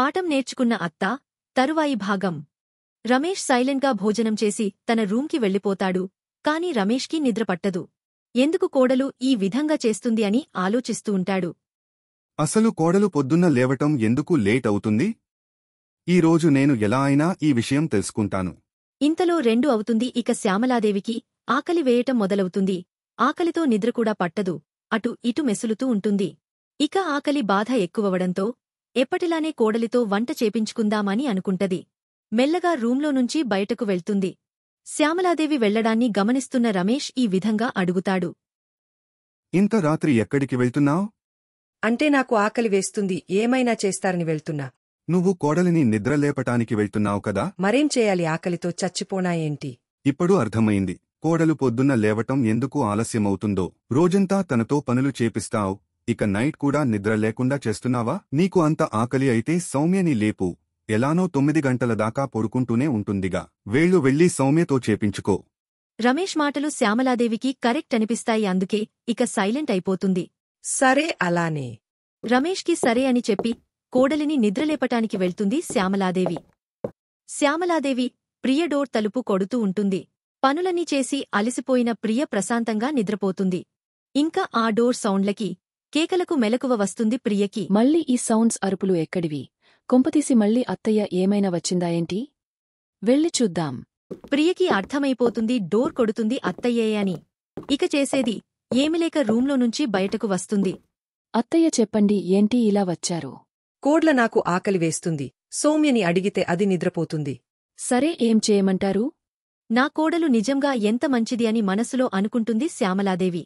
పాఠం నేర్చుకున్న అత్త తరువాయి భాగం. రమేష్ సైలెంట్గా భోజనం చేసి తన రూంకి వెళ్ళిపోతాడు. కాని రమేష్కి నిద్రపట్టదు. ఎందుకు కోడలు ఈ విధంగా చేస్తుంది అని ఆలోచిస్తూ ఉంటాడు. అసలు కోడలు పొద్దున్న లేవటం ఎందుకు లేట్ అవుతుంది? ఈరోజు నేను ఎలా అయినా ఈ విషయం తెలుసుకుంటాను. ఇంతలో 2 అవుతుంది. ఇక శ్యామలాదేవికి ఆకలి వేయటం మొదలవుతుంది. ఆకలితో నిద్రకూడా పట్టదు. అటు ఇటు మెసులుతూ ఉంటుంది. ఇక ఆకలి బాధ ఎక్కువవడంతో ఎప్పటిలానే కోడలితో వంట చేపించుకుందామని అనుకుంటది. మెల్లగా రూంలో నుంచి బయటకు వెళ్తుంది. శ్యామలాదేవి వెళ్లడాన్ని గమనిస్తున్న రమేష్ ఈ విధంగా అడుగుతాడు. ఇంత రాత్రి ఎక్కడికి వెళ్తున్నావ్? అంటే నాకు ఆకలి వేస్తుంది, ఏమైనా చేస్తారని వెళ్తున్నా. నువ్వు కోడలిని నిద్రలేపటానికి వెళ్తున్నావు కదా? మరేం చేయాలి, ఆకలితో చచ్చిపోనా ఏంటి? ఇప్పుడు అర్థమైంది. కోడలు పొద్దున్న లేవటం ఎందుకు ఆలస్యమవుతుందో. రోజంతా తనతో పనులు చేపిస్తావ్, ఇక నైట్ కూడా నిద్ర లేకుండా చేస్తున్నావా? నీకు అంత ఆకలి అయితే సౌమ్యని లేపు. ఎలానో 9 గంటల దాకా పడుకుంటూనే ఉంటుందిగా. వేళ్లు వెళ్లి సౌమ్యతో చేపించుకో. రమేష్ మాటలు శ్యామలాదేవికి కరెక్ట్ అనిపిస్తాయి. అందుకే ఇక సైలెంట్ అయిపోతుంది. సరే అలానే. రమేష్కి సరే అని చెప్పి కోడలిని నిద్రలేపటానికి వెళ్తుంది శ్యామలాదేవి. శ్యామలాదేవి ప్రియ డోర్ తలుపు కొడుతూ ఉంటుంది. పనులన్నీ చేసి అలసిపోయిన ప్రియ ప్రశాంతంగా నిద్రపోతుంది. ఇంకా ఆ డోర్ సౌండ్లకి, కేకలకు మెలకువ వస్తుంది ప్రియకి. మళ్ళీ ఈ సౌండ్స్, అరుపులు ఎక్కడివి? కొంపతీసి మళ్ళీ అత్తయ్య ఏమైనా వచ్చిందాయేంటి? వెళ్ళి చూద్దాం. ప్రియకి అర్థమైపోతుంది డోర్ కొడుతుంది అత్తయ్యే అని. ఇక చేసేది ఏమిలేక రూంలో నుంచి బయటకు వస్తుంది. అత్తయ్య చెప్పండి, ఏంటి ఇలా వచ్చారు? కోడ్ల నాకు ఆకలి వేస్తుంది. సౌమ్యని అడిగితే అది నిద్రపోతుంది. సరే, ఏం చేయమంటారు? నా కోడలు నిజంగా ఎంత మంచిది అని మనసులో అనుకుంటుంది శ్యామలాదేవి.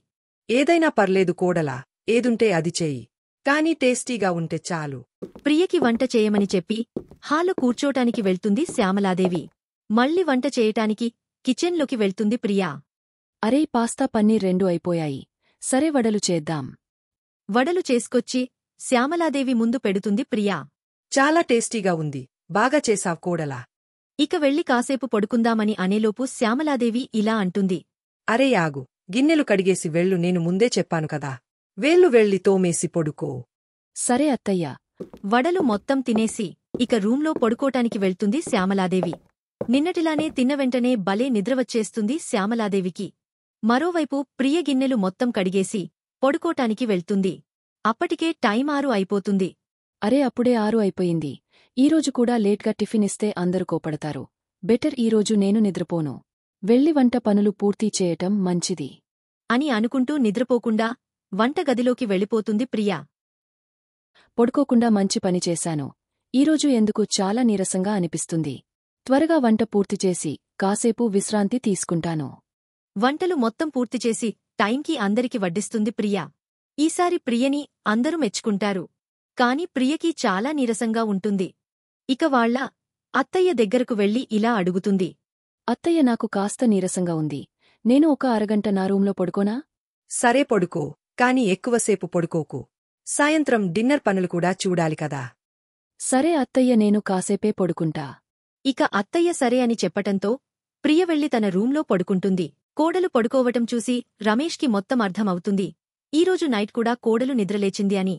ఏదైనా పర్లేదు కోడలా, ఏదుంటే అది చెయ్యి. కానీ టేస్టీగా ఉంటే చాలు. ప్రియకి వంట చేయమని చెప్పి హాలు కూర్చోటానికి వెళ్తుంది శ్యామలాదేవి. మళ్ళీ వంట చేయటానికి కిచెన్లోకి వెళ్తుంది ప్రియా. అరే, పాస్తా పన్నీర్ 2 అయిపోయాయి. సరే, వడలు చేద్దాం. వడలు చేసుకొచ్చి శ్యామలాదేవి ముందు పెడుతుంది ప్రియా. చాలా టేస్టీగా ఉంది, బాగా చేసావ్ కోడలా. ఇక వెళ్లి కాసేపు పడుకుందామని అనేలోపు శ్యామలాదేవి ఇలా అంటుంది. అరే యాగు, గిన్నెలు కడిగేసి వెళ్ళు, నేను ముందే చెప్పాను కదా. వేళ్లు వెళ్ళి తోమేసి పొడుకో. సరే అత్తయ్య. వడలు మొత్తం తినేసి ఇక రూంలో పడుకోటానికి వెళ్తుంది శ్యామలాదేవి. నిన్నటిలానే తిన్న వెంటనే భలే నిద్రవచ్చేస్తుంది శ్యామలాదేవికి. మరోవైపు ప్రియ గిన్నెలు మొత్తం కడిగేసి పడుకోటానికి వెళ్తుంది. అప్పటికే టైం 6 అయిపోతుంది. అరే, అప్పుడే 6 అయిపోయింది. ఈరోజు కూడా లేట్గా టిఫిన్ ఇస్తే అందరూ కోపడతారు. బెటర్ ఈరోజు నేను నిద్రపోను. వెళ్ళి వంట పనులు పూర్తి చేయటం మంచిది అని అనుకుంటూ నిద్రపోకుండా వంటగదిలోకి వెళ్ళిపోతుంది ప్రియా. పడుకోకుండా మంచి పని చేశాను. ఈరోజు ఎందుకు చాలా నీరసంగా అనిపిస్తుంది. త్వరగా వంట పూర్తిచేసి కాసేపు విశ్రాంతి తీసుకుంటాను. వంటలు మొత్తం పూర్తిచేసి టైంకి అందరికి వడ్డిస్తుంది ప్రియా. ఈసారి ప్రియని అందరూ మెచ్చుకుంటారు. కాని ప్రియకి చాలా నీరసంగా ఉంటుంది. ఇక వాళ్ళ అత్తయ్య దగ్గరకు వెళ్లి ఇలా అడుగుతుంది. అత్తయ్య, నాకు కాస్త నీరసంగా ఉంది. నేను ఒక అరగంట నా రూంలో పడుకోనా? సరే పడుకో, కాని ఎక్కువసేపు పడుకోకు. సాయంత్రం డిన్నర్ పనులు కూడా చూడాలి కదా. సరే అత్తయ్య, నేను కాసేపే పడుకుంటా. ఇక అత్తయ్య సరే అని చెప్పటంతో ప్రియ వెళ్లి తన రూంలో పడుకుంటుంది. కోడలు పడుకోవటం చూసి రమేష్కి మొత్తం అర్థమవుతుంది. ఈరోజు నైట్ కూడా కోడలు నిద్రలేచింది అని.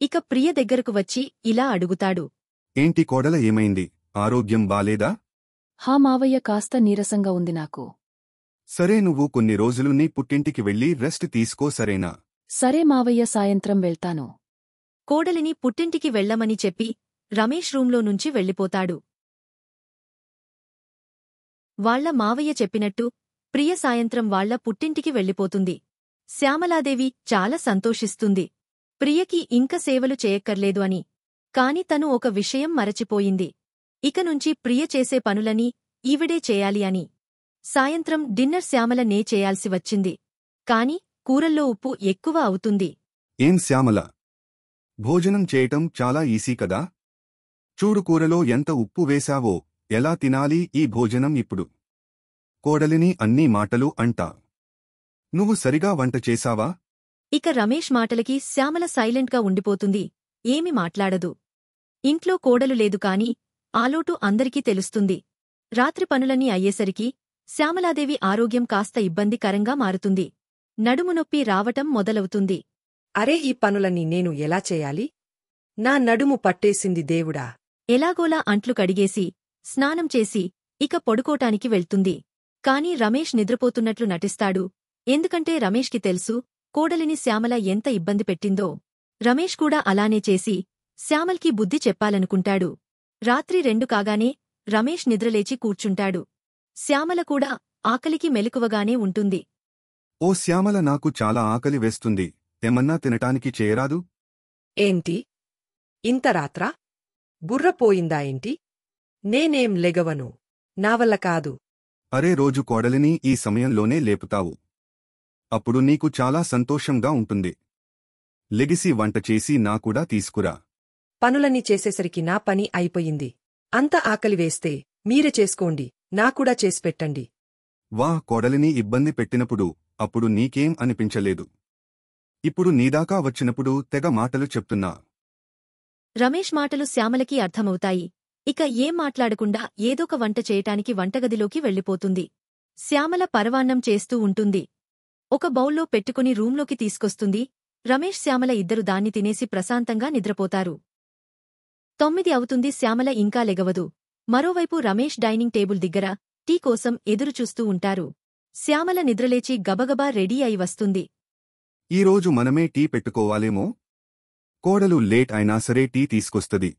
ఇక ప్రియ దగ్గరకు వచ్చి ఇలా అడుగుతాడు. ఏంటి కోడల, ఏమైంది? ఆరోగ్యం బాలేదా? హా మావయ్య, కాస్త నీరసంగా ఉంది నాకు. సరే, నువ్వు కొన్ని రోజులు నీ పుట్టింటికి వెళ్లి రెస్ట్ తీసుకో, సరేనా? సరే మావయ్య, సాయంత్రం వెళ్తాను. కోడలిని పుట్టింటికి వెళ్లమని చెప్పి రమేష్ రూంలో నుంచి వెళ్ళిపోతాడు. వాళ్ల మావయ్య చెప్పినట్టు ప్రియ సాయంత్రం వాళ్ల పుట్టింటికి వెళ్ళిపోతుంది. శ్యామలాదేవి చాలా సంతోషిస్తుంది. ప్రియకి ఇంక సేవలు చేయక్కర్లేదు అని. కాని తను ఒక విషయం మరచిపోయింది. ఇక నుంచి ప్రియ చేసే పనులని ఈవిడే చేయాలి అని. సాయంత్రం డిన్నర్ శ్యామల నే చేయాల్సి వచ్చింది. కాని కూరల్లో ఉప్పు ఎక్కువ అవుతుంది. ఏం శ్యామల, భోజనం చేయటం చాలా ఈజీ కదా? చూడు కూరలో ఎంత ఉప్పు వేశావో. ఎలా తినాలి ఈ భోజనం ఇప్పుడు? కోడలిని అన్నీ మాటలు అంటా. నువ్వు సరిగా వంట చేశావా? ఇక రమేష్ మాటలకి శ్యామల సైలెంట్గా ఉండిపోతుంది. ఏమి మాట్లాడదు. ఇంట్లో కోడలు లేదు కాని ఆలోటు అందరికీ తెలుస్తుంది. రాత్రి పనులన్నీ అయ్యేసరికి శ్యామలాదేవి ఆరోగ్యం కాస్త ఇబ్బందికరంగా మారుతుంది. నడుము నొప్పి రావటం మొదలవుతుంది. అరే, ఈ పనులన్నీ నేను ఎలా చేయాలి? నా నడుము పట్టేసింది దేవుడా. ఎలాగోలా అంట్లు కడిగేసి స్నానం చేసి ఇక పడుకోటానికి వెళ్తుంది. కాని రమేష్ నిద్రపోతున్నట్లు నటిస్తాడు. ఎందుకంటే రమేష్కి తెలుసు కోడలిని శ్యామల ఎంత ఇబ్బంది పెట్టిందో. రమేష్ కూడా అలానే చేసి శ్యామల్కి బుద్ధి చెప్పాలనుకుంటాడు. రాత్రి 2 కాగానే రమేష్ నిద్రలేచి కూర్చుంటాడు. శ్యామల కూడా ఆకలికి మెలకువగానే ఉంటుంది. ఓ శ్యామల, నాకు చాలా ఆకలి వేస్తుంది, ఏమన్నా తినటానికి చేయరాదు? ఏంటి? ఇంత రాత్రా? బుర్ర పోయిందా ఏంటి? నేనేం లెగవను, నావల్ల కాదు. అరే, రోజు కోడలిని ఈ సమయంలోనే లేపుతావు. అప్పుడు నీకు చాలా సంతోషంగా ఉంటుంది. లెగిసి వంట చేసి నాకూడా తీసుకురా. పనులన్నీ చేసేసరికి నా పని అయిపోయింది. అంత ఆకలి వేస్తే మీరే చేసుకోండి, నాకూడా చేసిపెట్టండి. వా, కోడలిని ఇబ్బంది పెట్టినప్పుడు అప్పుడు నీకేం అనిపించలేదు. ఇప్పుడు నీదాకా వచ్చినప్పుడు తెగ మాటలు చెప్తున్నా. రమేష్ మాటలు శ్యామలకి అర్థమవుతాయి. ఇక ఏం మాట్లాడకుండా ఏదొక వంట చేయటానికి వంటగదిలోకి వెళ్ళిపోతుంది. శ్యామల పరవాన్నం చేస్తూ ఉంటుంది. ఒక బౌల్లో పెట్టుకుని రూంలోకి తీసుకొస్తుంది. రమేష్ శ్యామల ఇద్దరు దాన్ని తినేసి ప్రశాంతంగా నిద్రపోతారు. 9 అవుతుంది. శ్యామల ఇంకా లెగవదు. మరోవైపు రమేష్ డైనింగ్ టేబుల్ దగ్గర టీ కోసం ఎదురుచూస్తూ ఉంటారు. శ్యామల నిద్రలేచి గబగబా రెడీ అయి వస్తుంది. ఈరోజు మనమే టీ పెట్టుకోవాలేమో. కోడలు లేట్ అయినా సరే టీ తీసుకొస్తది.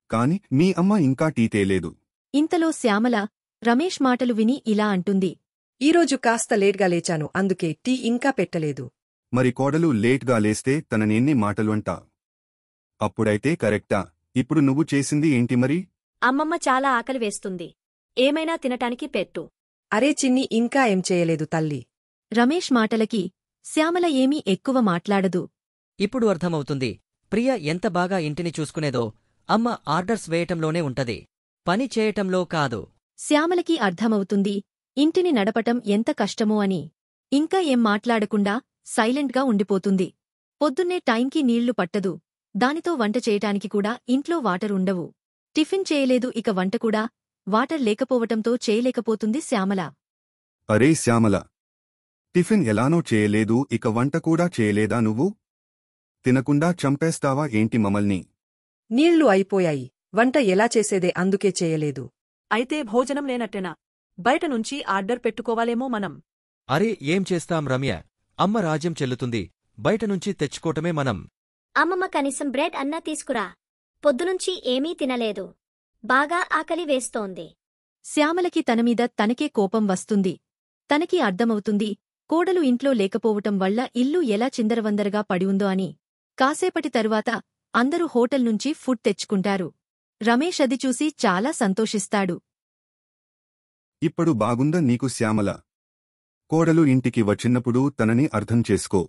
కాని మీ అమ్మ ఇంకా టీ తేలేదు. ఇంతలో శ్యామల రమేష్ మాటలు విని ఇలా అంటుంది. ఈరోజు కాస్త లేట్గా లేచాను, అందుకే టీ ఇంకా పెట్టలేదు. మరి కోడలు లేట్గా లేస్తే తననెన్ని మాటలు అంటా? అప్పుడైతే కరెక్టా? ఇప్పుడు నువ్వు చేసింది ఏంటి మరి? అమ్మమ్మ చాలా ఆకలి వేస్తుంది, ఏమైనా తినటానికి పెట్టు. అరే చిన్ని, ఇంకా ఏం చేయలేదు తల్లి. రమేష్ మాటలకి శ్యామల ఏమీ ఎక్కువ మాట్లాడదు. ఇప్పుడు అర్థమవుతుంది ప్రియ ఎంత బాగా ఇంటిని చూసుకునేదో. అమ్మ ఆర్డర్స్ వేయటంలోనే ఉంటది, పని చేయటంలో కాదు. శ్యామలకి అర్థమవుతుంది ఇంటిని నడపటం ఎంత కష్టమో అని. ఇంకా ఏం మాట్లాడకుండా సైలెంట్గా ఉండిపోతుంది. పొద్దున్నే టైంకి నీళ్లు పట్టదు. దానితో వంట చేయటానికి కూడా ఇంట్లో వాటర్ ఉండవు. టిఫిన్ చేయలేదు, ఇక వంట కూడా వాటర్ లేకపోవటంతో చేయలేకపోతుంది శ్యామల. అరే శ్యామల, టిఫిన్ ఎలానో చేయలేదు, ఇక వంట కూడా చేయలేదా నువ్వు? తినకుండా చంపేస్తావా ఏంటి మమ్మల్ని? నీళ్లు అయిపోయాయి, వంట ఎలా చేసేదే, అందుకే చేయలేదు. అయితే భోజనం లేనట్టేనా? బయటనుంచి ఆర్డర్ పెట్టుకోవాలేమో మనం. అరే ఏం చేస్తాం రమ్య, అమ్మ రాజ్యం చెల్లుతుంది, బయటనుంచి తెచ్చుకోవటమే మనం. అమ్మమ్మ కనీసం బ్రెడ్ అన్నా తీసుకురా, పొద్దునుంచి ఏమీ తినలేదు, బాగా ఆకలి వేస్తోంది. శ్యామలకి తనమీద తనకే కోపం వస్తుంది. తనకి అర్థమవుతుంది కోడలు ఇంట్లో లేకపోవటం వల్ల ఇల్లు ఎలా చిందరవందరగా పడి ఉందో అని. కాసేపటి తరువాత అందరూ హోటల్ నుంచి ఫుడ్ తెచ్చుకుంటారు. రమేష్ అది చూసి చాలా సంతోషిస్తాడు. ఇప్పుడు బాగుందా నీకు శ్యామల? కోడలు ఇంటికి వచ్చినప్పుడు తనని అర్థం చేసుకో.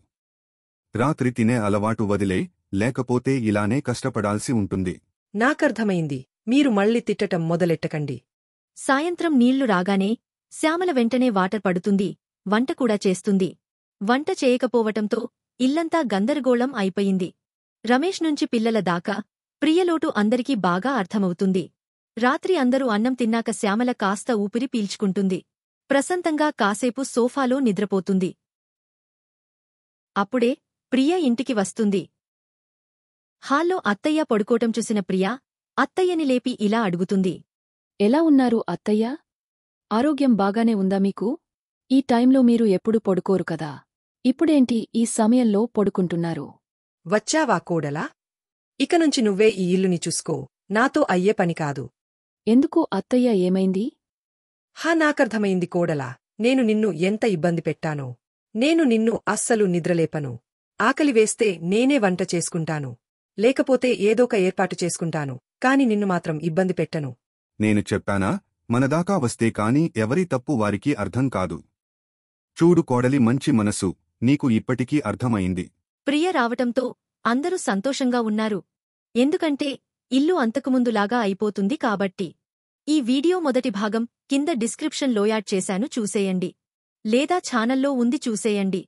రాత్రి తినే అలవాటు వదిలే, లేకపోతే ఇలానే కష్టపడాల్సి ఉంటుంది. నాకర్థమైంది, మీరు మళ్ళీ తిట్టటం మొదలెట్టకండి. సాయంత్రం నీళ్లు రాగానే శ్యామల వెంటనే వాటర్ పడుతుంది, వంట కూడా చేస్తుంది. వంట చేయకపోవటంతో ఇల్లంతా గందరగోళం అయిపోయింది. రమేష్ నుంచి పిల్లల దాకా ప్రియలోటు అందరికీ బాగా అర్థమవుతుంది. రాత్రి అందరూ అన్నం తిన్నాక శ్యామల కాస్త ఊపిరి పీల్చుకుంటుంది. ప్రశాంతంగా కాసేపు సోఫాలో నిద్రపోతుంది. అప్పుడే ప్రియ ఇంటికి వస్తుంది. హాల్లో అత్తయ్య పడుకోటం చూసిన ప్రియ అత్తయ్యని లేపి ఇలా అడుగుతుంది. ఎలా ఉన్నారు అత్తయ్యా? ఆరోగ్యం బాగానే ఉందా మీకు? ఈ టైంలో మీరు ఎప్పుడు పడుకోరు కదా, ఇప్పుడేంటి ఈ సమయంలో పడుకుంటున్నారు? వచ్చావా కోడలా? ఇకనుంచి నువ్వే ఈ ఇల్లుని చూసుకో, నాతో అయ్యే పని కాదు. ఎందుకు అత్తయ్య, ఏమైంది? నాకర్థమైంది కోడలా, నేను నిన్ను ఎంత ఇబ్బంది పెట్టానో. నేను నిన్ను అస్సలు నిద్రలేపను. ఆకలి వేస్తే నేనే వంట చేసుకుంటాను, లేకపోతే ఏదోక ఏర్పాటు చేసుకుంటాను, కాని నిన్ను మాత్రం ఇబ్బంది పెట్టను. నేను చెప్పానా, మనదాకా వస్తే కాని ఎవరి తప్పు వారికి అర్థం కాదు. చూడు కోడలి మంచి మనసు, నీకు ఇప్పటికీ అర్థమైంది. ప్రియ రావటంతో అందరూ సంతోషంగా ఉన్నారు. ఎందుకంటే ఇల్లు అంతకుముందులాగా అయిపోతుంది కాబట్టి. ఈ వీడియో మొదటి భాగం కింద డిస్క్రిప్షన్లో యాడ్ చేశాను, చూసేయండి. లేదా ఛానల్లో ఉంది, చూసేయండి.